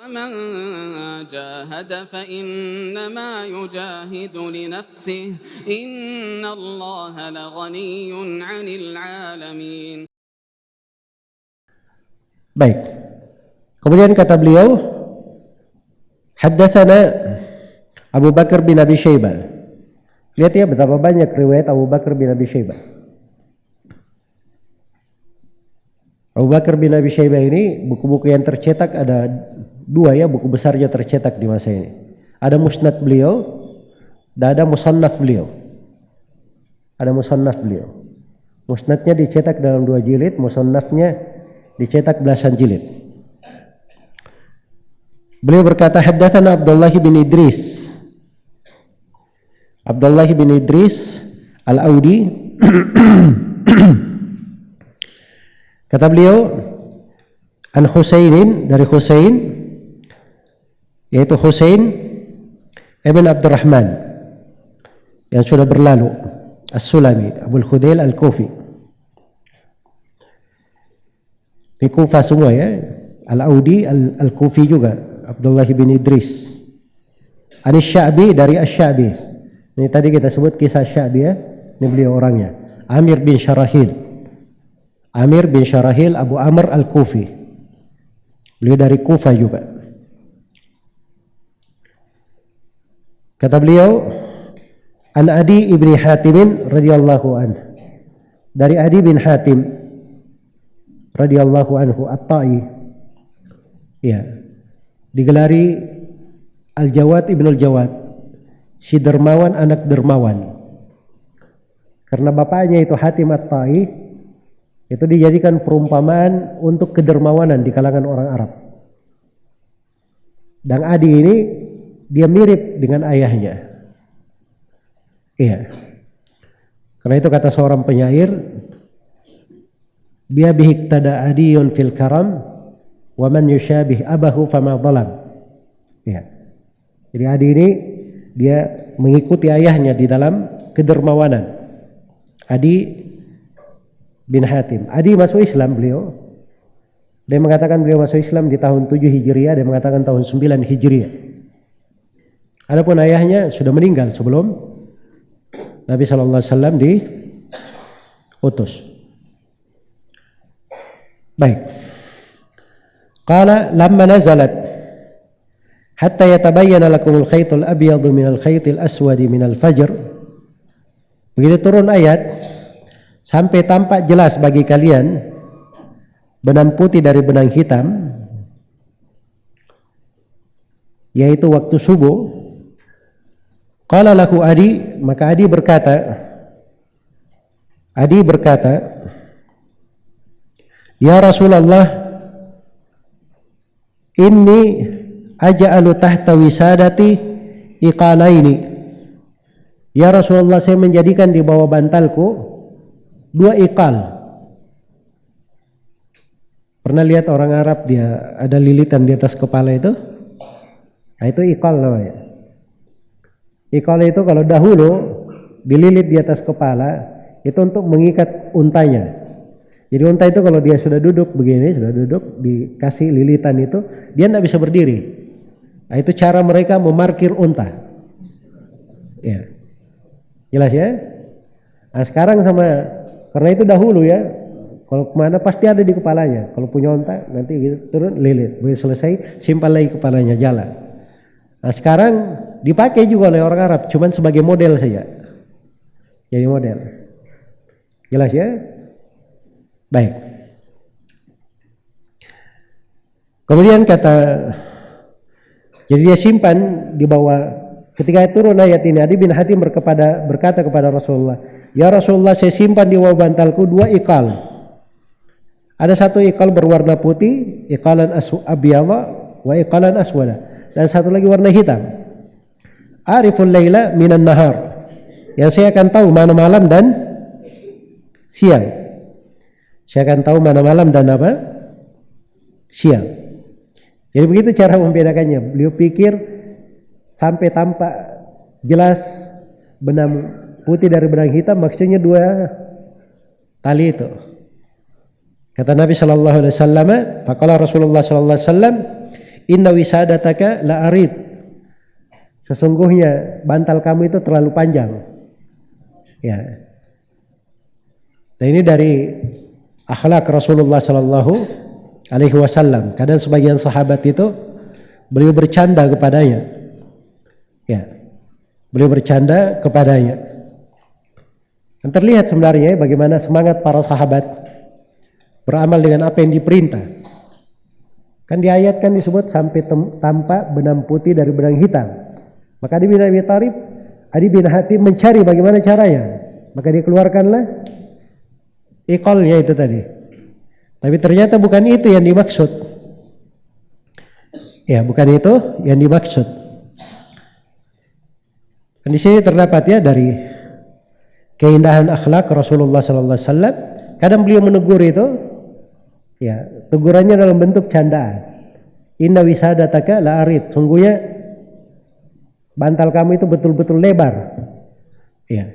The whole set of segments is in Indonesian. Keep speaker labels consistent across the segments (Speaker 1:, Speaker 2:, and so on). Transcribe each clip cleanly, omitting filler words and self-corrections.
Speaker 1: من جاهد فإنما يجاهد لنفسه إن الله لغني عن العالمين.
Speaker 2: Baik. Kemudian kata beliau, haddatsana Abu Bakar bin Abi Syaibah. Lihat ya betapa banyak riwayat Abu Bakar bin Abi Syaibah. Abu Bakar bin Abi Syaibah ini buku-buku yang tercetak ada dua ya, buku besarnya tercetak di masa ini. Ada musnad beliau dan ada musannaf beliau. Ada musannaf beliau. Musnadnya dicetak dalam 2 jilid, musannafnya dicetak belasan jilid. Beliau berkata, haddatsana Abdullah bin Idris. Abdullah bin Idris Al-Audi. Kata beliau, an Husainin, dari Husain, yaitu Husain ibn Abdurrahman yang sudah berlalu, As-Sulami, Abul Khudail Al-Kufi. Di Kufah semua ya, Al-Audi Al-Kufi juga, Abdullah bin Idris. Anis Sya'bi, dari Asy-Sya'bi. Ini tadi kita sebut kisah Sya'bi ya, ini beliau orangnya. Amir bin Syarahil. Amir bin Syarahil Abu Amr Al-Kufi. Beliau dari Kufah juga. Kata beliau, an Adi ibni Hatim radhiyallahu anhu. Dari Adi bin Hatim radhiyallahu anhu At-Ta'i. Ya. Digelari Al-Jawad ibn Al-Jawad. Si dermawan anak dermawan. Karena bapaknya itu Hatim At-Ta'i, itu dijadikan perumpamaan untuk kedermawanan di kalangan orang Arab. Dan Adi ini dia mirip dengan ayahnya. Iya. Karena itu kata seorang penyair, biya bihiktada adiyun fil karam wa man yushabih abahu fama dhalam. Iya. Jadi Adi ini dia mengikuti ayahnya di dalam kedermawanan. Adi bin Hatim. Adi masuk Islam beliau. Dia mengatakan beliau masuk Islam di tahun 7 Hijriah, dia mengatakan tahun 9 Hijriah. Adapun ayahnya sudah meninggal sebelum Nabi sallallahu alaihi wasallam diutus. Baik. Qala lamma nazalat hatta yatabayyana lakumul khaytul abyadu minal khaytil aswadi minal fajr. Begitu turun ayat, sampai tampak jelas bagi kalian benang putih dari benang hitam, yaitu waktu subuh. Qala lahu Adi, maka Adi berkata, ya Rasulullah, inni aja'alu tahta wisadati iqalaini. Ya Rasulullah, saya menjadikan di bawah bantalku 2 iqal. Pernah lihat orang Arab dia ada lilitan di atas kepala itu? Nah, itu iqal namanya. Iqal itu kalau dahulu dililit di atas kepala itu untuk mengikat untanya. Jadi unta itu kalau dia sudah duduk begini, sudah duduk dikasih lilitan itu, dia tidak bisa berdiri. Nah, itu cara mereka memarkir unta. Ya. Jelas ya? Nah, sekarang karena itu dahulu ya, kalau kemana pasti ada di kepalanya. Kalau punya unta nanti gitu, turun lilit, boleh selesai simpan lagi kepalanya jalan. Nah sekarang dipakai juga oleh orang Arab, cuman sebagai model saja. Jadi model. Jelas ya? Baik. Kemudian jadi dia simpan di bawah. Ketika turun ayat ini, Adi bin Hatim berkata kepada Rasulullah, ya Rasulullah, saya simpan di bawah bantalku 2 iqal. Ada 1 iqal berwarna putih, iqalan abyadha wa iqalan aswada, dan 1 lagi warna hitam. Ariful laila minan nahar, yang saya akan tahu mana malam dan siang. Saya akan tahu mana malam dan apa? Siang. Jadi begitu cara membedakannya. Beliau pikir sampai tampak jelas benang putih dari benang hitam, maksudnya 2 tali itu. Kata Nabi sallallahu alaihi wasallam, faqala Rasulullah sallallahu alaihi wasallam, Inna wisadataka la arid. Sesungguhnya bantal kamu itu terlalu panjang. Ya. Dan ini dari akhlak Rasulullah sallallahu alaihi wasallam. Kadang sebagian sahabat itu beliau bercanda kepadanya. Ya. Beliau bercanda kepadanya. Dan terlihat sebenarnya bagaimana semangat para sahabat beramal dengan apa yang diperintah. Kan di ayat kan disebut sampai tampak benang putih dari benang hitam. Maka Adi bin Abi Thalib, Adi bin Hatim mencari bagaimana caranya. Maka dia keluarkanlah iqalnya itu tadi. Tapi ternyata bukan itu yang dimaksud. Ya, bukan itu yang dimaksud. Dan di sini terdapat ya dari keindahan akhlak Rasulullah sallallahu alaihi wasallam. Kadang beliau menegur itu, ya, tegurannya dalam bentuk candaan. Inna wisadataka la arid. Sungguhnya bantal kamu itu betul-betul lebar. Ya.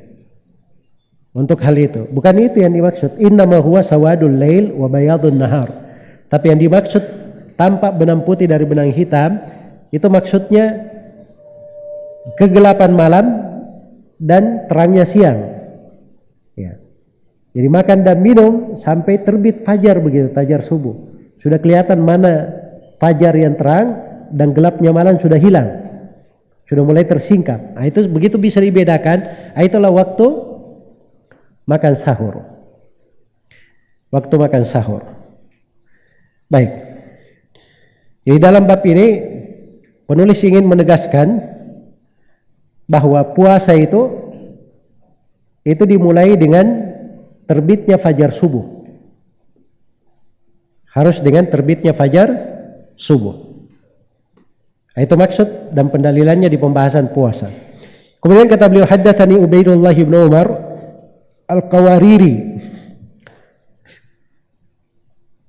Speaker 2: Untuk hal itu. Bukan itu yang dimaksud. Innama huwa sawadul lail wa bayadun nahar. Tapi yang dimaksud tampak benang putih dari benang hitam, itu maksudnya kegelapan malam dan terangnya siang. Ya. Jadi makan dan minum sampai terbit fajar begitu, fajar subuh. Sudah kelihatan mana fajar yang terang dan gelapnya malam sudah hilang. Sudah mulai tersingkap. Nah, itu begitu bisa dibedakan. Nah, itulah waktu makan sahur. Waktu makan sahur. Baik. Jadi dalam bab ini penulis ingin menegaskan bahwa puasa itu dimulai dengan terbitnya fajar subuh. Harus dengan terbitnya fajar subuh. Itu maksud dan pendalilannya di pembahasan puasa. Kemudian kata beliau, haddatsani Ubaidullah bin Umar Al-Qawariri.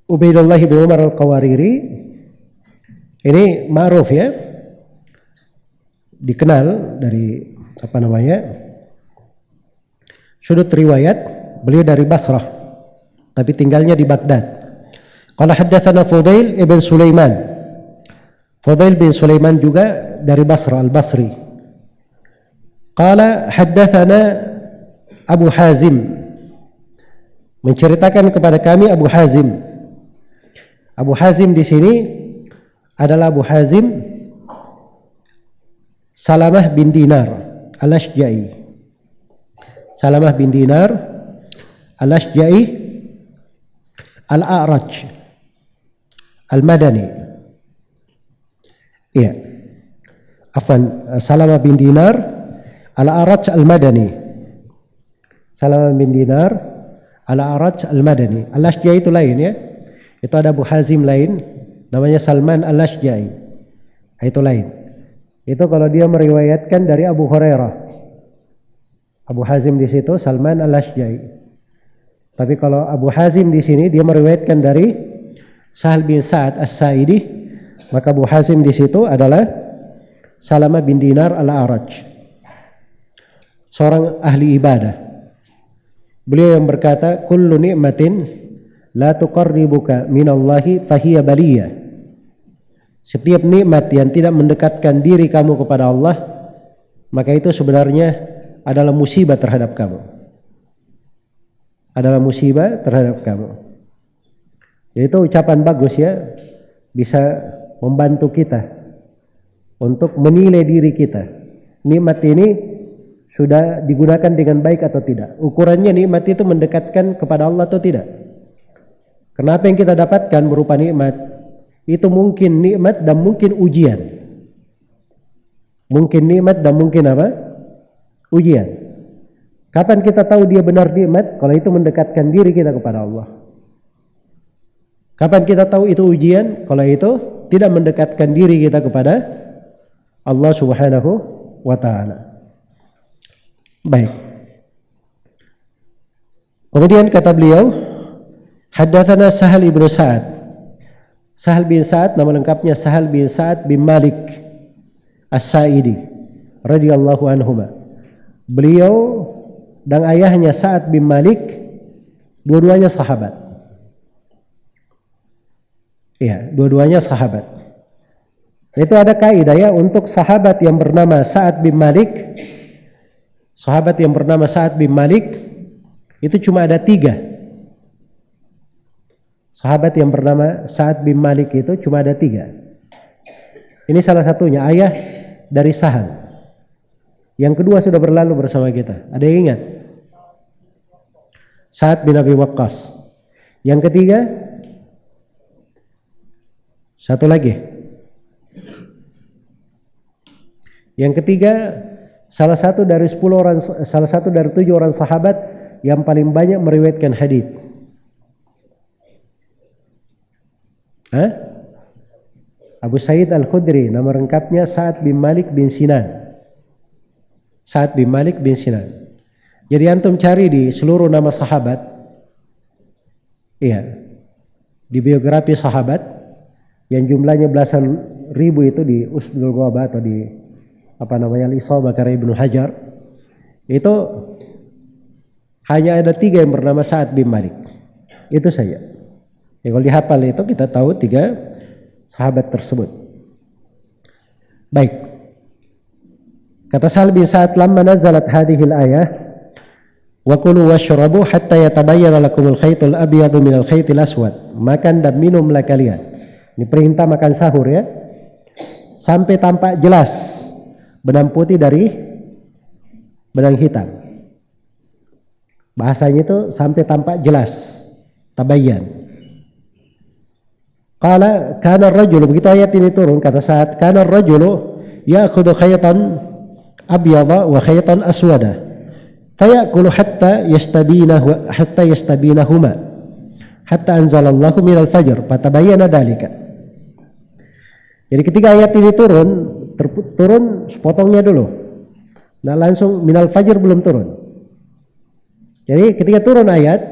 Speaker 2: Ubaidullah bin Umar Al-Qawariri ini ma'ruf ya. Dikenal dari apa namanya? Sudut riwayat, beliau dari Basrah tapi tinggalnya di Baghdad. Qala haddatsana Fudail ibn Sulaiman. Fudail bin Sulaiman juga dari Basrah, Al-Basri. Qala haddatsana Abu Hazim, menceritakan kepada kami Abu Hazim. Abu Hazim di sini adalah Abu Hazim Salamah bin Dinar Al-Ashja'i. Salamah bin Dinar Al-Ashja'i Al-A'raj Al-Madani. Iya. Afwan, Salamah bin Dinar Al-A'raj Al-Madani. Salamah bin Dinar Al-A'raj Al-Madani. Al-Ashja'i itu lain ya. Itu ada Abu Hazim lain namanya Salman Al-Ashja'i. Itu lain. Itu kalau dia meriwayatkan dari Abu Hurairah. Abu Hazim di situ Salman Al-Ashja'i. Tapi kalau Abu Hazim di sini dia meriwayatkan dari Sahal bin Sa'ad As-Sa'idi, maka Abu Hazim di situ adalah Salamah bin Dinar Al-A'raj. Seorang ahli ibadah. Beliau yang berkata, kullu ni'matin la tuqarribuka minallahi fahiya baliyah. Setiap nikmat yang tidak mendekatkan diri kamu kepada Allah, maka itu sebenarnya adalah musibah terhadap kamu. Adalah musibah terhadap kamu. Itu ucapan bagus ya, bisa membantu kita untuk menilai diri kita. Nikmat ini sudah digunakan dengan baik atau tidak. Ukurannya nikmat itu mendekatkan kepada Allah atau tidak. Kenapa yang kita dapatkan berupa nikmat? Itu mungkin nikmat dan mungkin ujian. Mungkin nikmat dan mungkin apa? Ujian. Kapan kita tahu dia benar nikmat? Kalau itu mendekatkan diri kita kepada Allah. Kapan kita tahu itu ujian? Kalau itu tidak mendekatkan diri kita kepada Allah Subhanahu wa ta'ala. Baik. Kemudian kata beliau, haddatsana Sahal ibnu Sa'ad. Sahal bin Sa'ad, nama lengkapnya Sahal bin Sa'ad bin Malik As-Sa'idi radhiyallahu anhuma. Beliau dan ayahnya Sa'ad bin Malik dua-duanya sahabat. Iya, dua-duanya sahabat. Itu ada kaidah ya untuk sahabat yang bernama Sa'ad bin Malik. Sahabat yang bernama Sa'ad bin Malik itu cuma ada 3. Sahabat yang bernama Sa'ad bin Malik itu cuma ada 3. Ini salah satunya, ayah dari Sahal. Yang kedua sudah berlalu bersama kita. Ada yang ingat? Sa'ad bin Abi Waqqas. Yang ketiga, satu lagi. Yang ketiga, salah satu dari 7 orang sahabat yang paling banyak meriwayatkan hadis. Abu Sa'id Al-Khudri, nama lengkapnya Sa'ad bin Malik bin Sinan. Sa'ad bin Malik bin Sinan. Jadi antum cari di seluruh nama sahabat, iya, di biografi sahabat yang jumlahnya belasan ribu itu di Usdul Ghaba atau di Al-Isabah karya Ibnu Hajar, itu hanya ada 3 yang bernama Sa'ad bin Malik. Itu saja. Ya, kalau dihafal itu kita tahu 3 sahabat tersebut. Baik. Kata Sahal bin Sa'ad, lamma nazalat hadhihi al-ayah wa kulu washrabu hatta yatabayyana lakumul khaytul abyadu minal khaytil aswad. Makan dan minumlah kalian. Ini perintah makan sahur ya. Sampai tampak jelas benang putih dari benang hitam. Bahasanya itu sampai tampak jelas. Tabayyan. Qala kana ar-rajulu, begitu ayat ini turun kata Sa'ad, kana ar-rajulu ya'khudhu khaytan abyadha wa khaytan aswada fayakulu hatta yastabinahuma hatta anzalallahu minal fajr fatabayyana dalika. Jadi ketika ayat ini turun sepotongnya dulu. Nah langsung minal fajr belum turun. Jadi ketika turun ayat,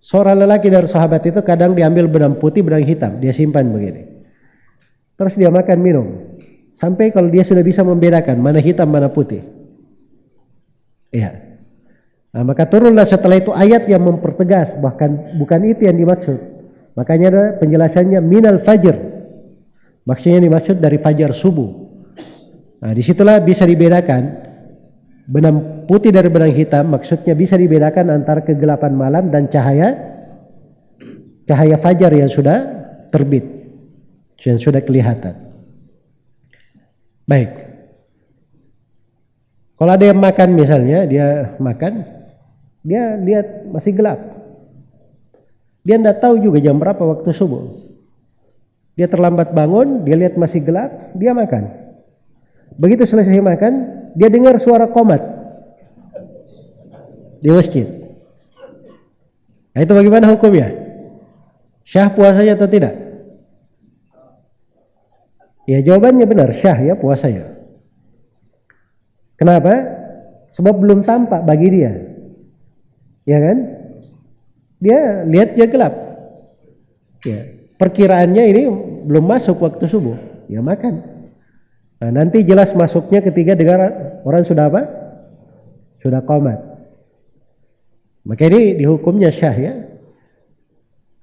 Speaker 2: seorang lelaki dari sahabat itu kadang diambil benang putih, benang hitam, dia simpan begini. Terus dia makan minum. Sampai kalau dia sudah bisa membedakan mana hitam, mana putih. Iya. Nah, maka turunlah setelah itu ayat yang mempertegas, bahkan bukan itu yang dimaksud. Makanya ada penjelasannya minal fajr. Maksudnya dimaksud dari fajar subuh. Nah, disitulah bisa dibedakan benang putih dari benang hitam, maksudnya bisa dibedakan antara kegelapan malam dan cahaya fajar yang sudah terbit, yang sudah kelihatan. Baik. Kalau ada yang makan misalnya, dia makan, dia lihat masih gelap. Dia tidak tahu juga jam berapa waktu subuh. Dia terlambat bangun, dia lihat masih gelap, dia makan. Begitu selesai makan, dia dengar suara qomat di masjid. Nah, itu bagaimana hukumnya? Syah puasanya atau tidak? Ya jawabannya benar, syah ya puasanya. Kenapa? Sebab belum tampak bagi dia. Ya kan? Dia lihat dia gelap. Ya, perkiraannya ini belum masuk waktu subuh. Ya makan. Nah, nanti jelas masuknya ketika dengar orang sudah apa? Sudah qomat. Maka ini dihukumnya syah ya.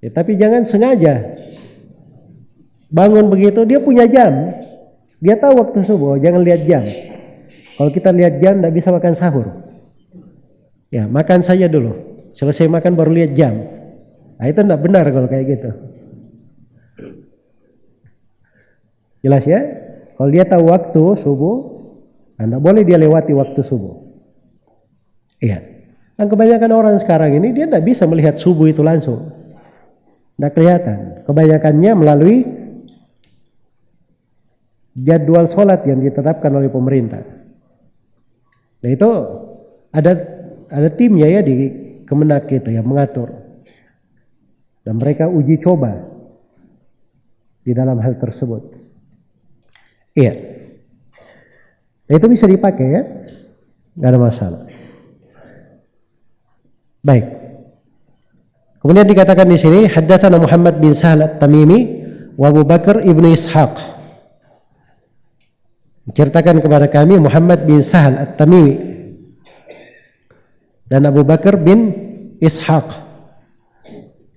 Speaker 2: Ya, tapi jangan sengaja bangun begitu, dia punya jam, dia tahu waktu subuh, jangan lihat jam. Kalau kita lihat jam tidak bisa makan sahur. Ya makan saja dulu, selesai makan baru lihat jam. Nah, itu tidak benar kalau kayak gitu. Jelas ya? Kalau dia tahu waktu subuh, tidak boleh dia lewati waktu subuh. Iya. Dan kebanyakan orang sekarang ini dia tidak bisa melihat subuh itu langsung. Tidak kelihatan. Kebanyakannya melalui jadwal sholat yang ditetapkan oleh pemerintah. Nah itu ada timnya ya di Kemenak itu yang mengatur. Dan mereka uji coba di dalam hal tersebut. Iya. Nah, itu bisa dipakai ya. Nggak ada masalah. Baik. Kemudian dikatakan di sini haddatsana Muhammad bin Sahal At-Tamimi wa Abu Bakar ibnu Ishaq. Ceritakan kepada kami Muhammad bin Sahal At-Tamimi dan Abu Bakar bin Ishaq.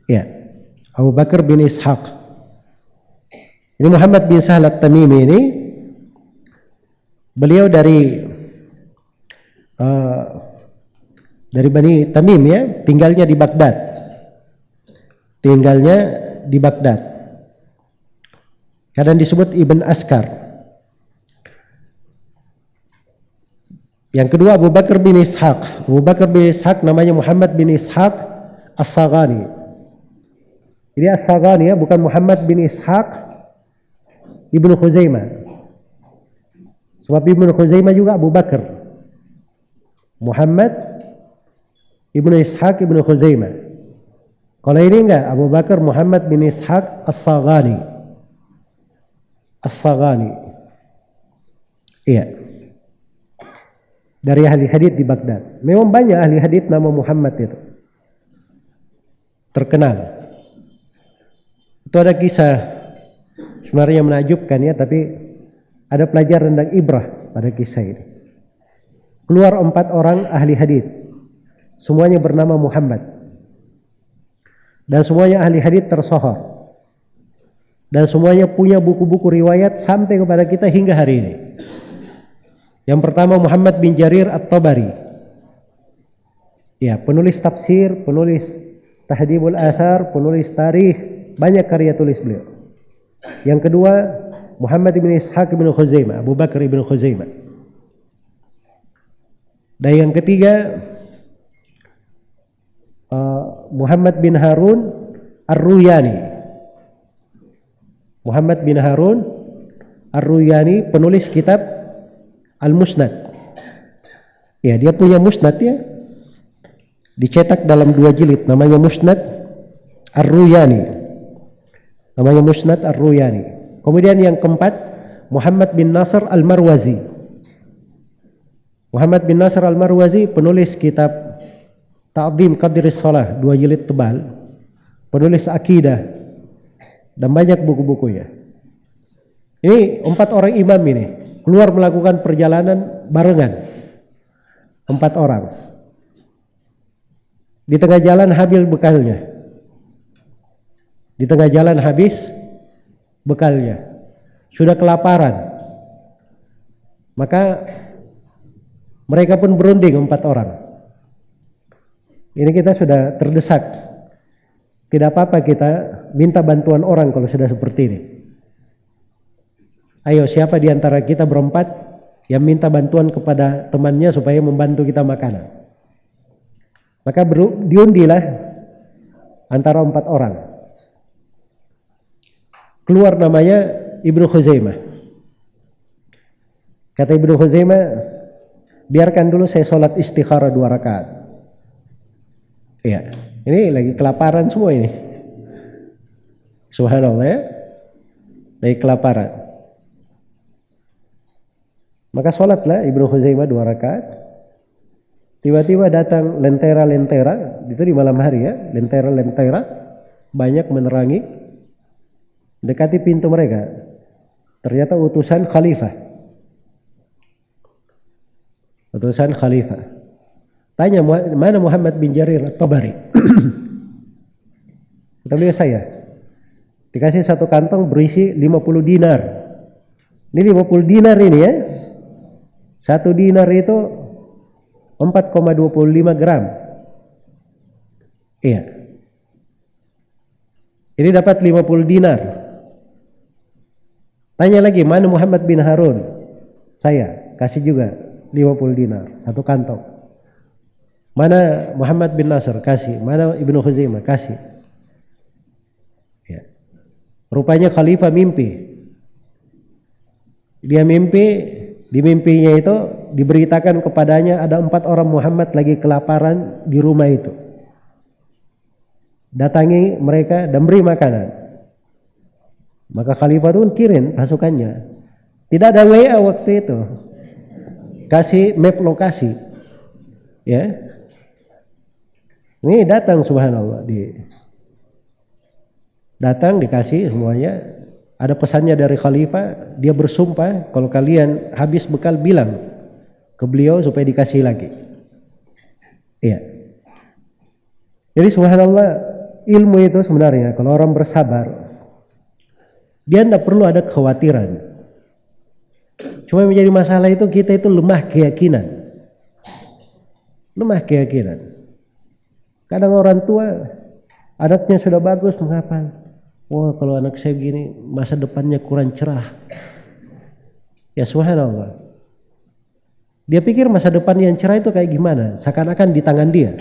Speaker 2: Ya, Abu Bakar bin Ishaq. Ini Muhammad bin Sahal At-Tamimi ini, beliau dari Bani Tamim ya, tinggalnya di Baghdad. Kadang disebut Ibn Askar. Yang kedua Abu Bakar bin Ishaq. Abu Bakar bin Ishaq namanya Muhammad bin Ishaq As-Saghani. Ini As-Saghani ya, bukan Muhammad bin Ishaq Ibnu Khuzaimah. Sebab Ibnu Khuzaimah juga Abu Bakar. Muhammad Ibnu Ishaq Ibnu Khuzaimah. Kalau ini enggak, Abu Bakar Muhammad bin Ishaq As-Saghani. As-Saghani. Iya. Dari ahli hadits di Baghdad. Memang banyak ahli hadits nama Muhammad itu. Terkenal. Itu ada kisah sebenarnya menakjubkan ya, tapi ada pelajaran dan ibrah pada kisah ini. Keluar 4 orang ahli hadits. Semuanya bernama Muhammad. Dan semuanya ahli hadits tersohor. Dan semuanya punya buku-buku riwayat sampai kepada kita hingga hari ini. Yang pertama Muhammad bin Jarir At-Tabari. Ya, penulis tafsir, penulis Tahdhibul Athar, penulis tarikh, banyak karya tulis beliau. Yang kedua Muhammad bin Ishaq bin Khuzaimah, Abu Bakar bin Khuzaimah. Dan yang ketiga Muhammad bin Harun Ar-Ruyani. Muhammad bin Harun Ar-Ruyani, penulis kitab Al-Musnad. Ya, dia punya musnad ya. Dicetak dalam 2 jilid, namanya Musnad Ar-Ruyani. Namanya Musnad Ar-Ruyani. Kemudian yang keempat, Muhammad bin Nasr Al-Marwazi. Muhammad bin Nasr Al-Marwazi, penulis kitab Ta'dhim Qadris Shalah, 2 jilid tebal. Penulis akidah dan banyak buku-bukunya. Ini 4 orang imam ini keluar melakukan perjalanan barengan. 4 orang. Di tengah jalan habis bekalnya. Sudah kelaparan. Maka mereka pun berunding 4 orang. Ini kita sudah terdesak. Tidak apa-apa kita minta bantuan orang kalau sudah seperti ini. Ayo, siapa di antara kita berempat yang minta bantuan kepada temannya supaya membantu kita makanan. Maka diundilah antara 4 orang. Keluar namanya Ibnu Khuzaimah. Kata Ibnu Khuzaimah, biarkan dulu saya sholat istikharah 2 rakaat. Iya, ini lagi kelaparan semua ini. Subhanallah ya. Lagi kelaparan. Maka sholatlah Ibnu Khuzaimah 2 rakaat. Tiba-tiba datang lentera-lentera, itu di malam hari ya, lentera-lentera banyak menerangi, dekati pintu mereka. Ternyata utusan khalifah. Utusan khalifah. Tanya, mana Muhammad bin Jarir At-Tabari? Kata beliau, saya. Dikasih 1 kantong berisi 50 dinar. Ini 50 dinar ini ya. 1 dinar itu 4,25 gram. Iya. Ini dapat 50 dinar. Tanya lagi, mana Muhammad bin Harun? Saya, kasih juga 50 dinar, 1 kantong. Mana Muhammad bin Nasr? Kasih. Mana Ibnu Khuzaimah? Kasih. Ya. Rupanya khalifah mimpi. Dia mimpi, di mimpinya itu diberitakan kepadanya ada 4 orang Muhammad lagi kelaparan di rumah itu. Datangi mereka dan beri makanan. Maka khalifah itu kirim pasukannya. Tidak ada WA waktu itu. Kasih map lokasi. Ya. Ini datang subhanallah, datang dikasih semuanya. Ada pesannya dari khalifah, dia bersumpah kalau kalian habis bekal bilang ke beliau supaya dikasih lagi. Iya. Jadi subhanallah, ilmu itu sebenarnya kalau orang bersabar dia tidak perlu ada kekhawatiran. Cuma menjadi masalah itu kita itu lemah keyakinan. Lemah keyakinan. Kadang orang tua anaknya sudah bagus, mengapa? Wah, kalau anak saya begini masa depannya kurang cerah. Ya subhanallah. Dia pikir masa depan yang cerah itu kayak gimana? Seakan-akan di tangan dia.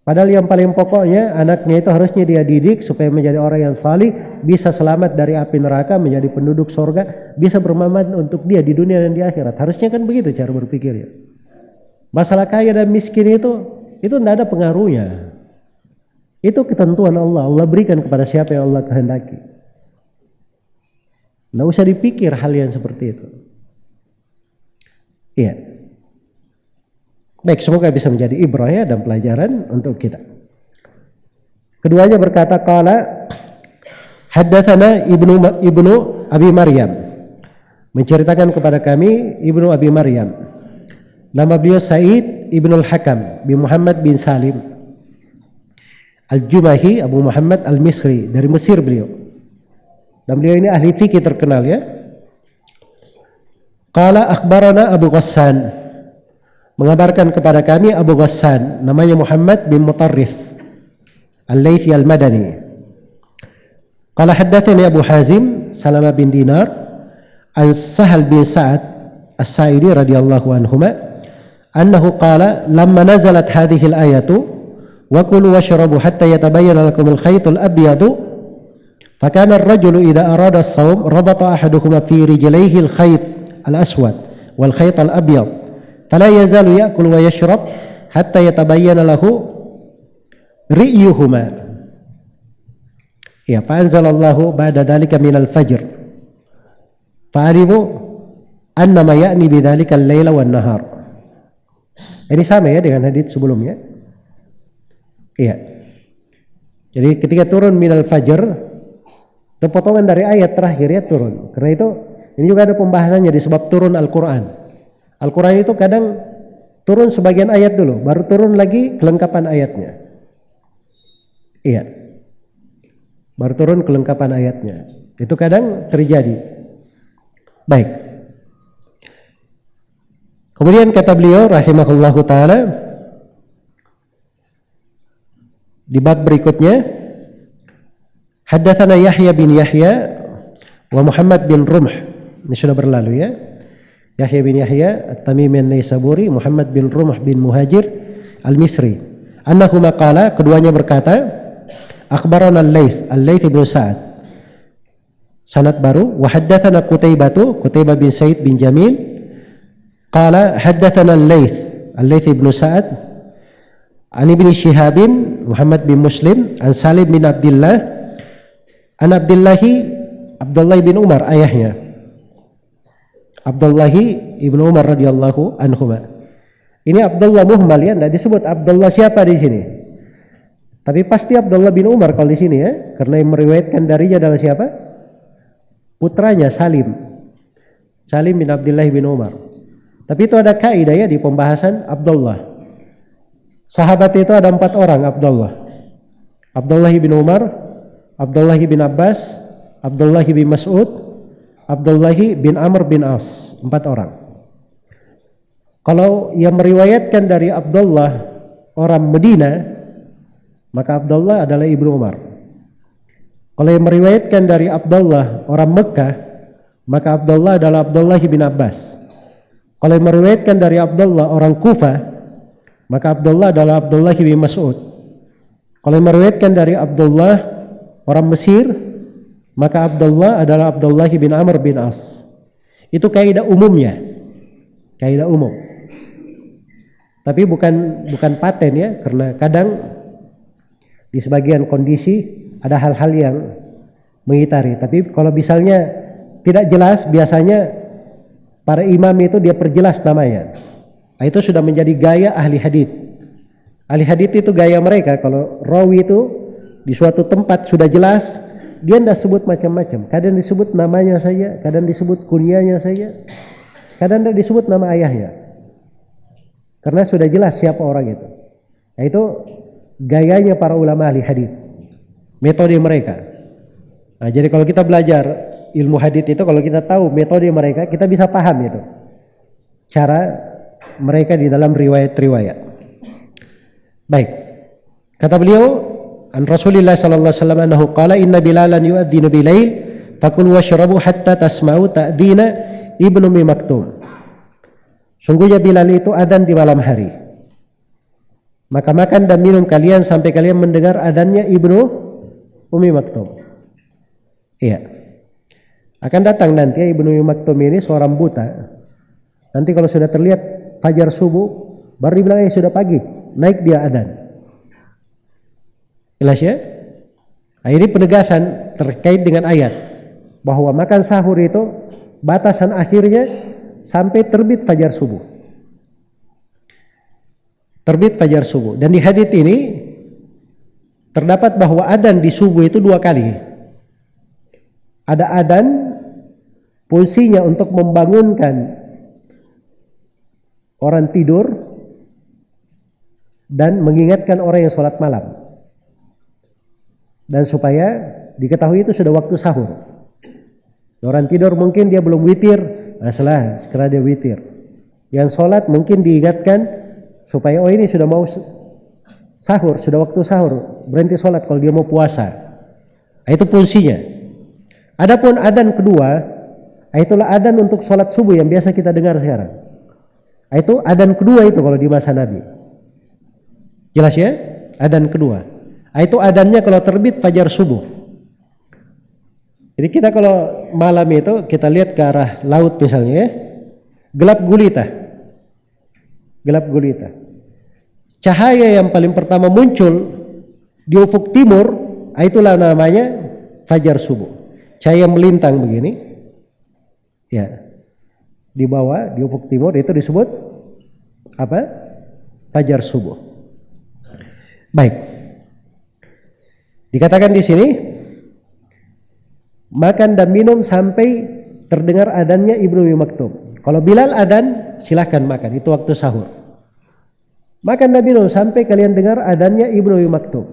Speaker 2: Padahal yang paling pokoknya anaknya itu harusnya dia didik supaya menjadi orang yang salih, bisa selamat dari api neraka, menjadi penduduk surga, bisa bermanfaat untuk dia di dunia dan di akhirat. Harusnya kan begitu cara berpikirnya. Masalah kaya dan miskin itu tidak ada pengaruhnya. Itu ketentuan Allah. Allah berikan kepada siapa yang Allah kehendaki. Tidak usah dipikir hal yang seperti itu. Iya. Baik, semoga bisa menjadi ibrah ya dan pelajaran untuk kita. Keduanya berkata, qala haddatsana ibnu Abi Maryam, menceritakan kepada kami ibnu Abi Maryam. Nama beliau Sa'id ibnu al-Hakam bin Muhammad bin Salim Al-Jumahi Abu Muhammad Al-Misri, dari Mesir beliau. Dan beliau ini ahli fikih terkenal ya. Qala akhbarana Abu Ghassan, mengabarkan kepada kami Abu Ghassan, namanya Muhammad bin Mutarrif Al-Laythi Al-Madani. Qala haddatsani Abu Hazim Salama bin Dinar an Sahal bin Sa'ad As-Sa'idi radhiyallahu anhuma annahu qala lamma nazalat hadhihi al-ayatu wa kulu washrabu hatta yatabayyana lakum al-khayt al-abyadu fakana ar-rajulu idha arada as-sawm rabata ahaduhuma fi rijlayhi al-khayt al-aswad wal khayt al-abyad فلا يزال يأكل ويشرب حتى يتبين له رئيهما. Ya, فأنزل الله بعد ذلك من الفجر فعلموا أنما يأني بذلك الليل والنهار. Ini sama ya dengan hadits sebelumnya. Iya. Jadi ketika turun minal fajr, itu potongan dari ayat terakhir ya turun. Karena itu ini juga ada pembahasannya di sebab turun Al-Quran. Al-Quran itu kadang turun sebagian ayat dulu, baru turun lagi kelengkapan ayatnya. Iya. Baru turun kelengkapan ayatnya. Itu kadang terjadi. Baik. Kemudian kata beliau rahimahullahu ta'ala di bab berikutnya, haddatsana Yahya bin Yahya wa Muhammad bin Rumh. Ini sudah berlalu ya. Yahya bin Yahya At-Tamimi An-Naisaburi, Muhammad bin Rumh bin Muhajir Al-Misri. Annahuma qala, keduanya berkata, akhbarana Al-Layth bin Sa'ad. Sanad baru. Wa haddatsana Qutaibah bin Said bin Jamil. Qala haddatsana Al-Layth bin Sa'ad an Ibn Shihab Muhammad bin Muslim an Salim bin Abdullah an Abdullah bin Umar, ayahnya Abdullah ibnu Umar radhiyallahu anhuma. Ini Abdullah muhmal ya, tidak disebut Abdullah siapa di sini. Tapi pasti Abdullah bin Umar kalau di sini ya, karena yang meriwayatkan darinya adalah siapa? Putranya Salim. Salim bin Abdullah bin Umar. Tapi itu ada kaidah ya di pembahasan Abdullah. Sahabat itu ada 4 orang Abdullah. Abdullah bin Umar, Abdullah bin Abbas, Abdullah bin Mas'ud, Abdullah bin Amr bin As, 4 orang. Kalau yang meriwayatkan dari Abdullah orang Medina, maka Abdullah adalah Ibnu Umar. Kalau yang meriwayatkan dari Abdullah orang Mekah, maka Abdullah adalah Abdullah bin Abbas. Kalau yang meriwayatkan dari Abdullah orang Kufah, maka Abdullah adalah Abdullah bin Mas'ud. Kalau yang meriwayatkan dari Abdullah orang Mesir, maka Abdullah adalah Abdullah bin Amr bin As. Itu kaidah umumnya. Kaidah umum. Tapi bukan paten ya, karena kadang di sebagian kondisi ada hal-hal yang mengitari. Tapi kalau misalnya tidak jelas, biasanya para imam itu dia perjelas namanya. Nah, itu sudah menjadi gaya ahli hadits. Ahli hadits itu gaya mereka, kalau rawi itu di suatu tempat sudah jelas, dia tidak sebut macam-macam. Kadang disebut namanya saja, kadang disebut kunyahnya saja, kadang tidak disebut nama ayahnya. Karena sudah jelas siapa orang itu. Nah, itu gayanya para ulama ahli hadits. Metode mereka. Nah, jadi kalau kita belajar ilmu hadits itu, kalau kita tahu metode mereka, kita bisa paham itu cara mereka di dalam riwayat-riwayat. Baik, kata beliau, an Rasulillah sallallahu alaihi wasallam annahu qala inna bilalan yu'adzinu bilail fakulu washrabu hatta tasma'u ta'dina Ibnu Ummi Maktum. Sungguhnya Bilal itu adzan di malam hari. Maka makan dan minum kalian sampai kalian mendengar adzannya Ibnu Ummi Maktum. Iya. Akan datang nanti Ibnu Ummi Maktum ini seorang buta. Nanti kalau sudah terlihat fajar subuh, baru dibilang sudah pagi, naik dia adzan. Jelas ya? Nah, ini penegasan terkait dengan ayat bahwa makan sahur itu batasan akhirnya sampai terbit fajar subuh. Terbit fajar subuh. Dan di hadits ini terdapat bahwa adzan di subuh itu 2 kali. Ada adzan fungsinya untuk membangunkan orang tidur dan mengingatkan orang yang sholat malam. Dan supaya diketahui itu sudah waktu sahur. Orang tidur mungkin dia belum witir, masalah sekarang dia witir. Yang sholat mungkin diingatkan supaya oh ini sudah mau sahur, sudah waktu sahur, berhenti sholat kalau dia mau puasa. Nah, itu fungsinya. Adapun adzan kedua, itulah adzan untuk sholat subuh yang biasa kita dengar sekarang. Nah, itu adzan kedua itu kalau di masa Nabi. Jelas ya? Adzan kedua. Nah, itu adzannya kalau terbit fajar subuh. Jadi kita kalau malam itu kita lihat ke arah laut misalnya ya, gelap gulita. Gelap gulita. Cahaya yang paling pertama muncul di ufuk timur, itulah namanya fajar subuh. Cahaya melintang begini. Ya. Di bawah di ufuk timur itu disebut apa? Fajar subuh. Baik. Dikatakan di sini makan dan minum sampai terdengar adzannya Ibnu Ummi Maktum. Kalau Bilal adzan, silahkan makan, itu waktu sahur. Makan dan minum sampai kalian dengar adzannya Ibnu Ummi Maktum.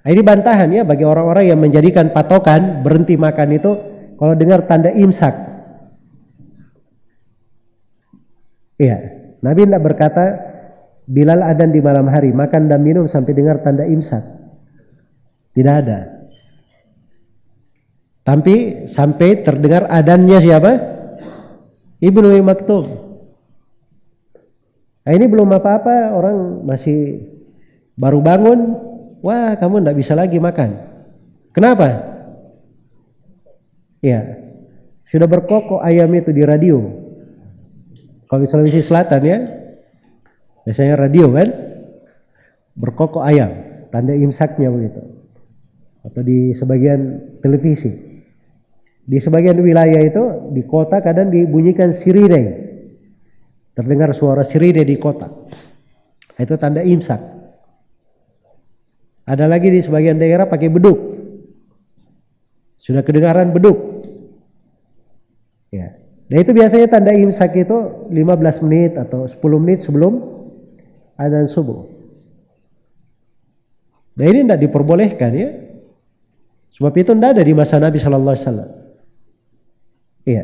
Speaker 2: Nah, ini bantahan ya bagi orang-orang yang menjadikan patokan berhenti makan itu kalau dengar tanda imsak. Iya, Nabi tidak berkata Bilal adzan di malam hari, makan dan minum sampai dengar tanda imsak. Tidak ada. Tapi sampai terdengar adzannya siapa? Ibnu Ummi Maktum. Nah, ini belum apa-apa, orang masih baru bangun, wah kamu tidak bisa lagi makan. Kenapa? Ya, sudah berkokok ayam itu di radio. Kalau di Sulawesi Selatan ya, biasanya radio kan, berkokok ayam, tanda imsaknya begitu. Atau di sebagian televisi. Di sebagian wilayah itu di kota kadang dibunyikan sirine. Terdengar suara sirine di kota. Itu tanda imsak. Ada lagi di sebagian daerah pakai beduk. Sudah kedengaran beduk. Ya. Dan itu biasanya tanda imsak itu 15 menit atau 10 menit sebelum adzan subuh. Dan ini tidak diperbolehkan ya. Sebab itu tidak ada di masa Nabi sallallahu alaihi wasallam. Iya.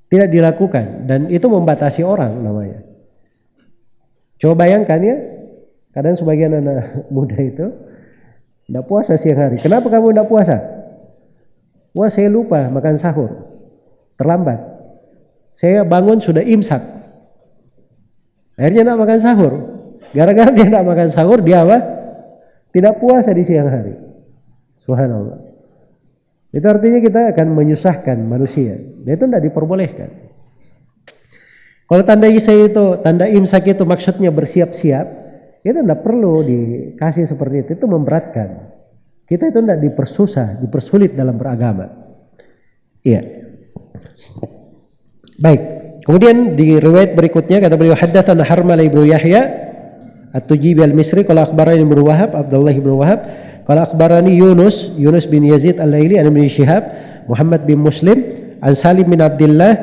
Speaker 2: Tidak dilakukan dan itu membatasi orang namanya. Coba bayangkan ya, kadang sebagian anak muda itu tidak puasa siang hari. Kenapa kamu tidak puasa? Wah, saya lupa makan sahur. Terlambat. Saya bangun sudah imsak. Akhirnya tidak makan sahur. Gara-gara dia tidak makan sahur, dia apa? Tidak puasa di siang hari. Subhanallah. Itu artinya kita akan menyusahkan manusia. Dan itu tidak diperbolehkan. Kalau tanda imsak itu maksudnya bersiap-siap, itu tidak perlu dikasih seperti itu. Itu memberatkan. Kita itu tidak dipersulit dalam beragama. Iya. Baik. Kemudian di riwayat berikutnya kata beliau haddatsana Harmalah ibnu Yahya At-Tujibi al-Misri qala akhbarani Ibnu Wahab Abdullah ibnu Wahab qala akhbarani Yunus bin Yazid al-Laili an Ibnu Syihab Muhammad bin Muslim an Salim bin Abdullah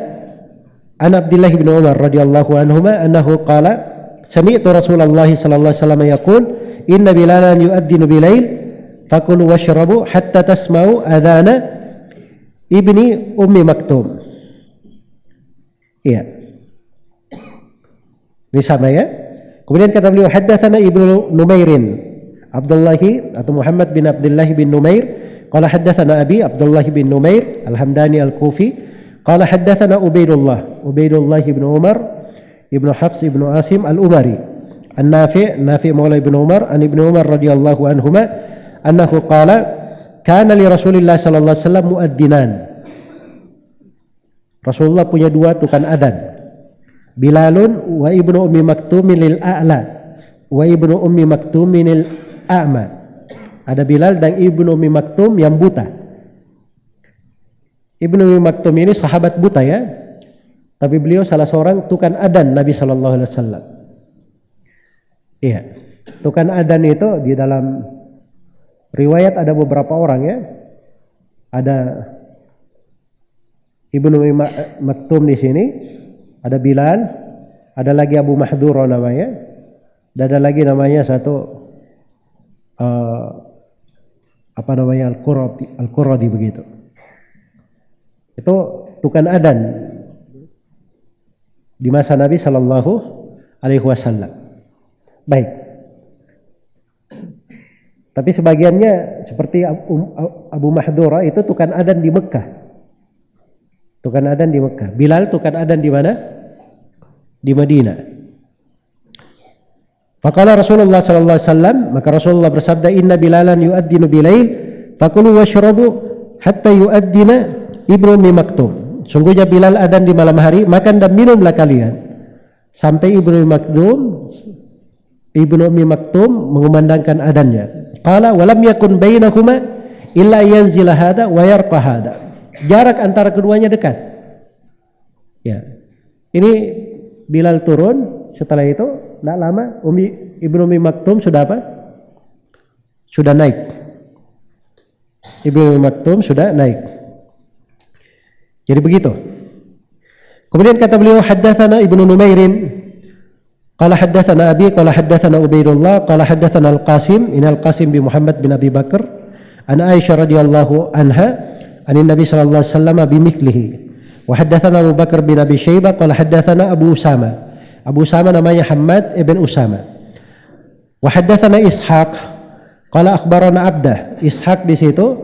Speaker 2: an Abdullah bin Umar radhiyallahu anhuma annahu qala sami'tu Rasulullah sallallahu alaihi wasallam yaqul inna bilalan yu'adhdhinu bilail fakulu washrabu hatta tasma'u adhana ibni Ummi Maktum. Iya. Ini sama ya. Kemudian kata beliau, haddatsana Ibnu Numairin, Abdullahi atau Muhammad bin Abdullah bin Numair, qala haddatsana Abi Abdullah bin Numair Al-Hamdani Al-Kufi, qala haddatsana Ubaidullah bin Umar ibnu Hafs ibnu Asim Al-Umari, An-Nafi' Maula ibn Umar, an Ibnu Umar radhiyallahu anhuma, annahu qala kana li Rasulillah sallallahu alaihi wasallam muaddinan. Rasulullah punya dua tukang adzan. Bilalun wa Ibnu Ummi Maktumin lil a'la wa Ibnu Ummi Maktumin lil a'ma. Ada Bilal dan Ibnu Ummi Maktum yang buta. Ibnu Ummi Maktum ini sahabat buta ya, tapi beliau salah seorang tukang adzan Nabi sallallahu alaihi wasallam. Iya, tukang adzan itu di dalam riwayat ada beberapa orang ya. Ada Ibnu Ummi Maktum di sini, ada Bilal, ada lagi Abu Mahdhura namanya, dan ada lagi namanya satu Al-Quradi begitu. Itu tukang adzan di masa Nabi sallallahu alaihi wasallam. Baik. Tapi sebagiannya seperti Abu Mahdhura itu tukang adzan di Mekah. Tukang adzan di Mekah. Bilal tukang adzan di mana? Di Madinah. Faqala Rasulullah sallallahu alaihi wasallam, maka Rasulullah bersabda, inna Bilalan yu'addinu bilail fakulu washrabu hatta yu'addina Ibnu Ummi Maktum. Sungguhnya Bilal adzan di malam hari, makan dan minumlah kalian sampai Ibnu Ummi Maktum mengumandangkan adzannya. Qala walam yakun bainahuma illa yanzila hada wa yarqa hada. Jarak antara keduanya dekat. Ya. Ini Bilal turun, setelah itu tidak lama Ibnu Ummi Maktum sudah apa? Sudah naik. Ibnu Ummi Maktum sudah naik. Jadi begitu. Kemudian kata beliau, haddatsana Ibnu Numairin qala haddatsana Abi qala haddatsana Ubaidullah qala haddatsana Al-Qasim, ini Al-Qasim bin Muhammad bin Abi Bakar, an Aisyah radhiyallahu anha an Nabi sallallahu alaihi wasallam bimithlihi. Wa haddatsana Abu Bakar bin Abi Syaibah qala haddatsana Abu Usama. Abu Usama namanya Hammad ibn Usama. Wa haddatsana Ishaq qala akhbarana Abdah. Ishaq di situ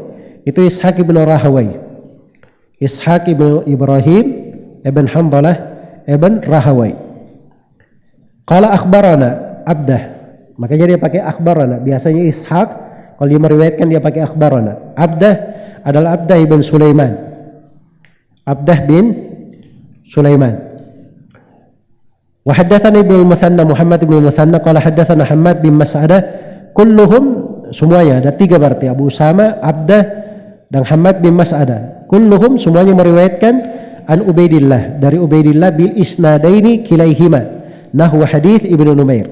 Speaker 2: itu Ishaq ibn Rahawai. Ishaq ibn Ibrahim ibn Hanbalah ibn Rahawai. Qala akhbarana Abdah. Makanya dia pakai akhbarana. Biasanya Ishaq kalau dia meriwayatkan dia pakai akhbarana. Abdah adalah Abdah ibn Sulaiman. Abdah bin Sulaiman. Wa haddatsana Ibnu Mutsanna Muhammad bin Mutsanna qala haddatsana Hammad bin Mas'adah, kulluhum semuanya ada tiga berarti, Abu Usama, Abdah dan Hammad bin Mas'adah. Kulluhum semuanya meriwayatkan an Ubaidillah, dari Ubaidillah bil isnadaini kilaihima nahwa hadits Ibnu Numair.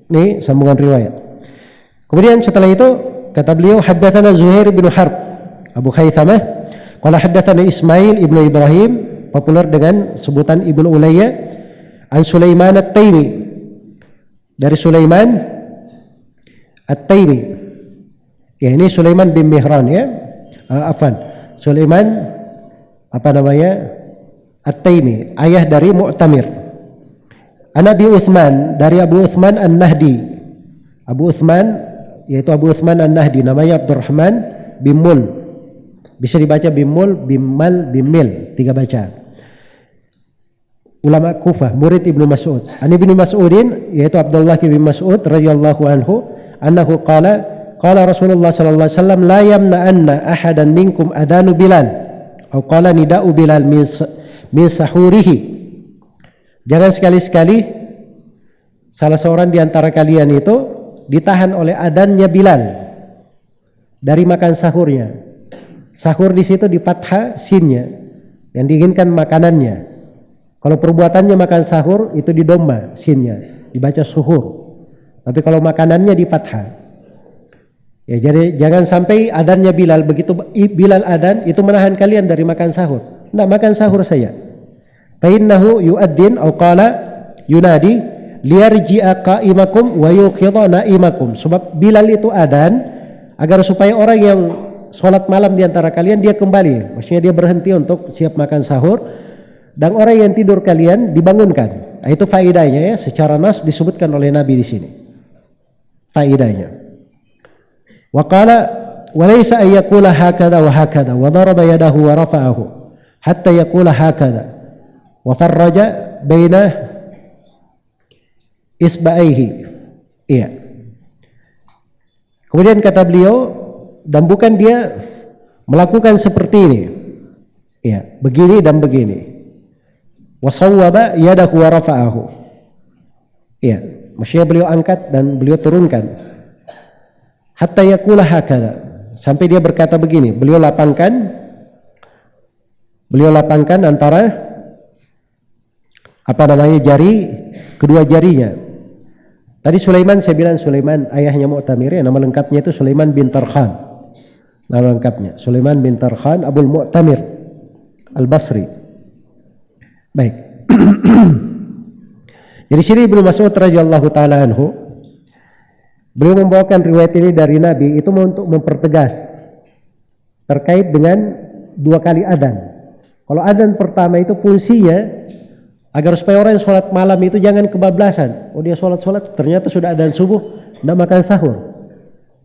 Speaker 2: Ini sambungan riwayat. Kemudian setelah itu kata beliau, haddatsana Zuhair bin Harb Abu Khaythamah qala haddatsana Ismail ibnu Ibrahim, populer dengan sebutan Ibnu Ulayya, an Sulaiman At-Taimi, dari Sulaiman At-Taimi. Ya, ini Sulaiman bin Mihran ya. Sulaiman apa namanya? At-Taimi, ayah dari Mu'tamir. An Abi Utsman, dari Abu Utsman An-Nahdi. Abu Utsman yaitu Abu Utsman An-Nahdi, namanya Abdurrahman bin Mul. Bisa dibaca bin Mul, bin Mal, bin Mil, tiga bacaan. Ulama Kufah, murid Ibnu Mas'ud. An Ibnu Mas'udin, yaitu Abdullah bin Mas'ud radhiyallahu anhu, annahu qala Rasulullah sallallahu alaihi wasallam, la yamna'anna ahadan minkum adanu Bilal atau qala nida'u Bilal min sahurihi. Jangan sekali-sekali salah seorang di antara kalian itu ditahan oleh adannya Bilal dari makan sahurnya. Sahur di situ di fathah sinnya, yang diinginkan makanannya. Kalau perbuatannya makan sahur itu di dhamma sinnya, dibaca suhur. Tapi kalau makanannya di fathah. Ya, jadi jangan sampai adannya Bilal, begitu Bilal adan itu menahan kalian dari makan sahur. Nah, makan sahur saya. Fa innahu yu'addin aw qala yunadi liyarji'a qa'imakum wa yuqidha na'imakum. Sebab Bilal itu adan agar supaya orang yang sholat malam di antara kalian dia kembali, maksudnya dia berhenti untuk siap makan sahur, dan orang yang tidur kalian dibangunkan. Nah, itu faedahnya ya, secara nas disebutkan oleh Nabi di sini. Faedahnya. Wa qala wa laysa ay yaqula hakadha wa hakadha wa daraba yadahu wa rafa'ahu hatta yaqula hakadha wa farraja baina isba'aihi. Iya. Kemudian kata beliau, dan bukan dia melakukan seperti ini. Iya, begini dan begini. Wa sawwaba yadahu wa rafa'ahu. Iya, maksudnya beliau angkat dan beliau turunkan. Hatta yaqula hakadha, sampai dia berkata begini. Beliau lapangkan antara jari, kedua jarinya. Tadi Sulaiman, saya bilang Sulaiman ayahnya Mu'tamir, ya, nama lengkapnya itu Sulaiman bin Tarkhan. Nama lengkapnya Sulaiman bin Tarkhan Abul Mu'tamir Al-Basri. Baik. Jadi sini Ibnu Mas'ud radhiyallahu taala anhu, beliau membawakan riwayat ini dari Nabi itu untuk mempertegas terkait dengan dua kali adzan. Kalau adzan pertama itu fungsinya agar supaya orang yang sholat malam itu jangan kebablasan. Oh, dia sholat ternyata sudah adzan subuh, tidak makan sahur.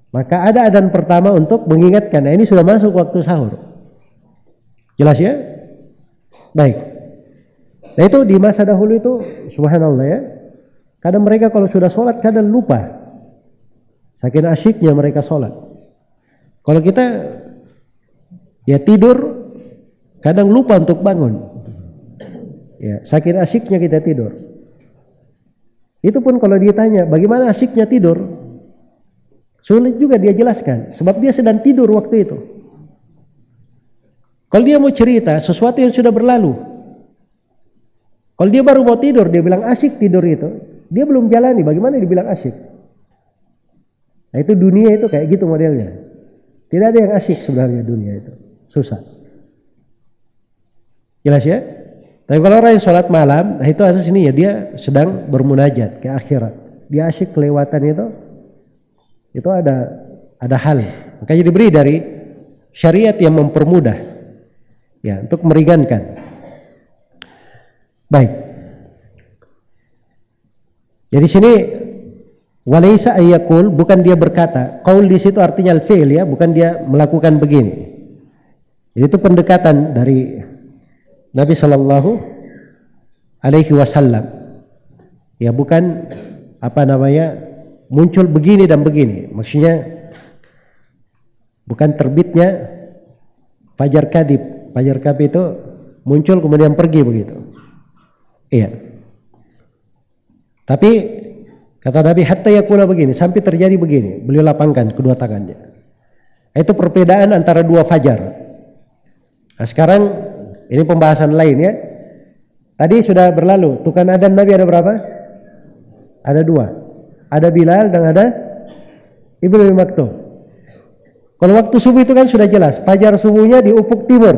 Speaker 2: Maka ada adzan pertama untuk mengingatkan, nah ini sudah masuk waktu sahur. Jelas ya? Baik. Nah itu di masa dahulu itu subhanallah ya, kadang mereka kalau sudah sholat kadang lupa, saking asyiknya mereka sholat. Kalau kita ya tidur kadang lupa untuk bangun. Ya, saking asyiknya kita tidur. Itu pun kalau ditanya bagaimana asyiknya tidur, sulit juga dia jelaskan, sebab dia sedang tidur waktu itu. Kalau dia mau cerita sesuatu yang sudah berlalu, kalau dia baru mau tidur dia bilang asyik tidur itu, dia belum jalani, bagaimana dibilang asyik? Nah itu dunia itu kayak gitu modelnya. Tidak ada yang asyik sebenarnya dunia itu, susah. Jelas ya? Tapi kalau orang yang sholat malam, nah itu ada sini ya, dia sedang bermunajat ke akhirat. Dia asyik kelewatan itu ada hal. Makanya diberi dari syariat yang mempermudah, ya, untuk meringankan. Baik. Jadi sini walaysa ayyakul, bukan dia berkata. Qaul di situ artinya al-fi'l ya, bukan dia melakukan begini. Jadi itu pendekatan dari Nabi Shallallahu Alaihi Wasallam, ya, bukan muncul begini dan begini. Maksudnya bukan terbitnya fajar kadib. Fajar kadib itu muncul kemudian pergi begitu. Iya. Tapi kata Nabi hatta yakula begini, sampai terjadi begini. Beliau lapangkan kedua tangannya. Itu perbedaan antara dua fajar. Nah sekarang ini pembahasan lain ya. Tadi sudah berlalu. Tukang adzan Nabi ada berapa? Ada dua. Ada Bilal dan ada Ibnu Ummi Maktum. Kalau waktu subuh itu kan sudah jelas. Fajar subuhnya di ufuk timur.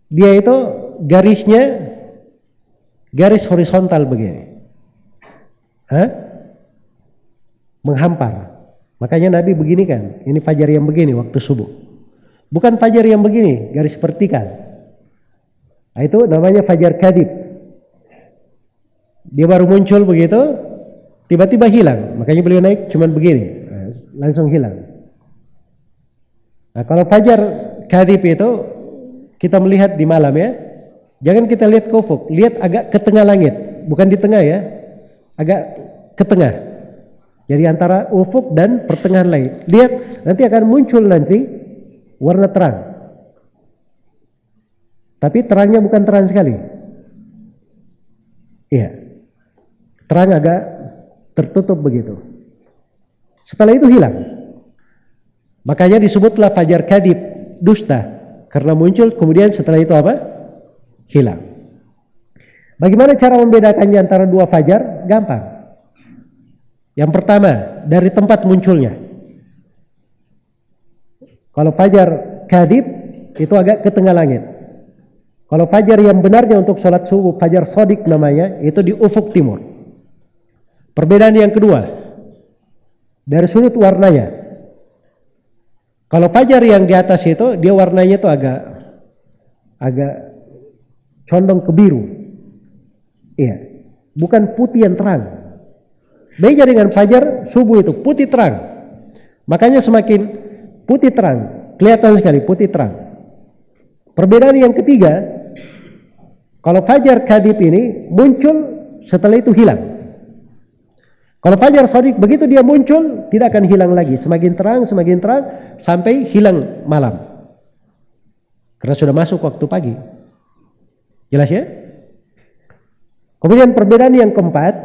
Speaker 2: Dia itu garisnya garis horizontal begini. Menghampar. Makanya Nabi begini kan. Ini fajar yang begini waktu subuh. Bukan fajar yang begini, garis vertikal. Nah, itu namanya fajar kadib. Dia baru muncul begitu, tiba-tiba hilang. Makanya beliau naik cuman begini, langsung hilang. Nah, kalau fajar kadib itu kita melihat di malam ya, jangan kita lihat ke ufuk, lihat agak ke tengah langit, bukan di tengah ya, agak ke tengah. Jadi antara ufuk dan pertengahan langit. Lihat, nanti akan muncul nanti warna terang. Tapi terangnya bukan terang sekali. Iya. Terang agak tertutup begitu. Setelah itu hilang. Makanya disebutlah fajar kadib, dusta. Karena muncul kemudian setelah itu apa? Hilang. Bagaimana cara membedakannya antara dua fajar? Gampang. Yang pertama, dari tempat munculnya. Kalau fajar kadib itu agak ke tengah langit. Kalau fajar yang benarnya untuk sholat subuh, fajar sodik namanya, itu di ufuk timur. Perbedaan yang kedua, dari sudut warnanya. Kalau fajar yang di atas itu dia warnanya itu agak condong ke biru. Iya, bukan putih yang terang. Beda dengan fajar subuh itu putih terang. Makanya semakin putih terang, kelihatan sekali putih terang. Perbedaan yang ketiga, kalau fajar kadhib ini muncul setelah itu hilang. Kalau fajar shadiq begitu dia muncul tidak akan hilang lagi, semakin terang sampai hilang malam. Karena sudah masuk waktu pagi. Jelas ya? Kemudian perbedaan yang keempat,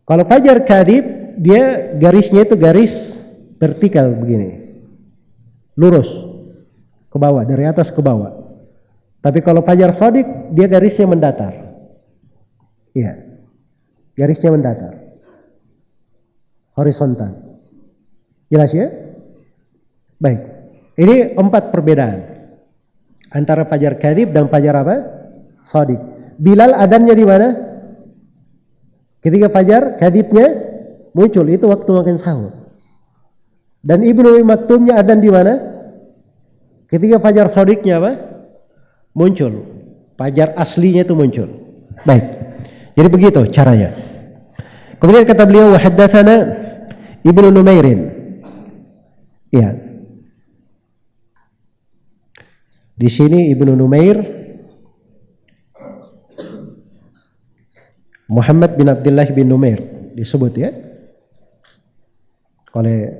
Speaker 2: kalau fajar kadhib dia garisnya itu garis vertikal begini. Lurus ke bawah, dari atas ke bawah. Tapi kalau fajar shadiq dia garisnya mendatar. Iya. Garisnya mendatar. Horizontal. Jelas ya? Baik. Ini 4 perbedaan antara fajar kadhib dan fajar apa? Shadiq. Bilal adzannya di mana? Ketika fajar kadhibnya muncul, itu waktu makan sahur. Dan Ibnu Maktumnya adzan di mana? Ketika fajar shadiqnya apa? Muncul. Fajar aslinya itu muncul. Baik. Jadi begitu caranya. Kemudian kata beliau wa haddatsana Ibnu Numairin. Ya. Di sini Ibnu Numair Muhammad bin Abdullah bin Numair disebut ya oleh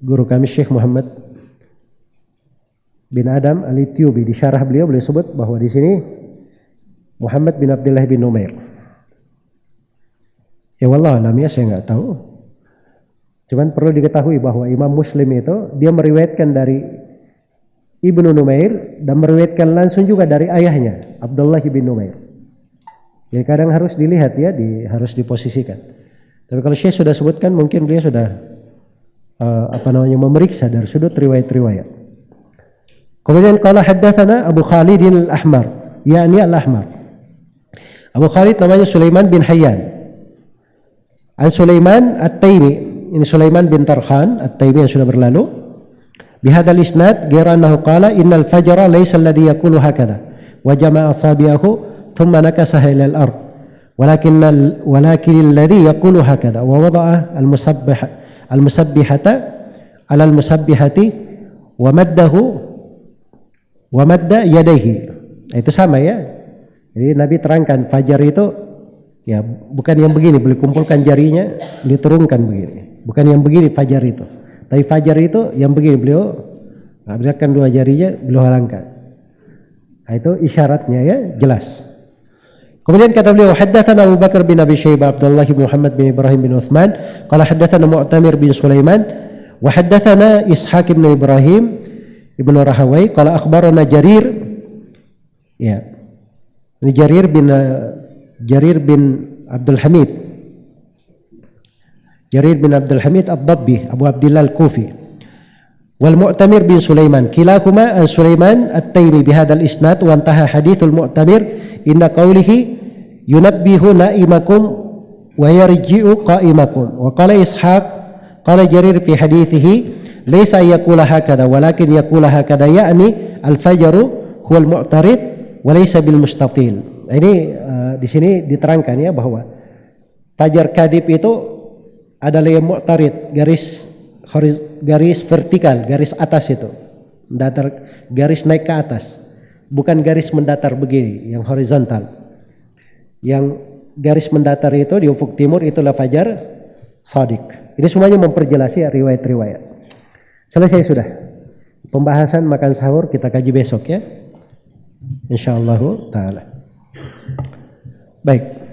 Speaker 2: guru kami Syekh Muhammad bin Adam Al-Ityubi. Di syarah beliau sebut bahwa di sini Muhammad bin Abdullah bin Numair. Ya wallah namanya saya nggak tahu. Cuman perlu diketahui bahwa Imam Muslim itu dia meriwayatkan dari Ibnu Numair dan meriwayatkan langsung juga dari ayahnya Abdullah bin Numair. Jadi kadang harus dilihat ya, harus diposisikan. Tapi kalau Syekh sudah sebutkan mungkin beliau sudah memeriksa dari sudut riwayat-riwayat. Kemudian qala haddatsana Abu Khalid al-Ahmar, yakni al-Ahmar. Abu Khalid namanya Sulaiman bin Hayyan. An Sulaiman At-Taimi, ini Sulaiman bin Tarkhan At-Taimi yang sudah berlalu. Bihadzal isnad ghayra annahu qala innal fajra laysa alladhi yaqulu hakadha wa jama'a asabi'ahu thumma nakasaha ila al-ard walakin alladhi yaqulu hakadha wa wada'a al-musabbihata ala al-musabbihati wa madda yadayhi. Itu sama ya. Jadi Nabi terangkan fajar itu ya bukan yang begini, beliau kumpulkan jarinya, beliau turunkan begini. Bukan yang begini fajar itu. Tapi fajar itu yang begini, beliau berikan 2 jarinya, beliau halangkan. Nah, itu isyaratnya ya, jelas. Kemudian kata beliau, haddatsana Abu Bakar bin Abi Syaibah, Abdullah bin Muhammad bin Ibrahim bin Utsman, qala haddatsana Mu'tamir bin Sulaiman, wa haddatsana Ishaq bin Ibrahim ibnu Rahawai, qala akhbarana Jarir. Ya. Ini Jarir bin Abdul Hamid. Jarir bin Abdul Hamid Ad-Dabbi, Abu Abdullah Al-Kufi. Wal Mu'tamir bin Sulaiman, kilahuma an Sulaiman At-Taimi bihadzal isnad wa intaha hadithul Mu'tamir inna qawlihi yunabbihu na'imakum wa yarji'u qa'imakum. Wa qala Ishaq qala Jarir fi hadithihi laysa yaqula hakadha walakin yaqula hakadha ya'ni al-fajru huwa al-mu'tarid wa laysa bil mustatil. Ini di sini diterangkan ya bahwa fajar kadhib itu adalah yang mu'tarid, garis vertikal, garis atas itu. Mendatar, garis naik ke atas. Bukan garis mendatar begini, yang horizontal. Yang garis mendatar itu di ufuk timur itulah fajar shadiq. Ini semuanya memperjelas ya riwayat-riwayat. Selesai sudah. Pembahasan makan sahur kita kaji besok ya. Insyaallah taala. Baik.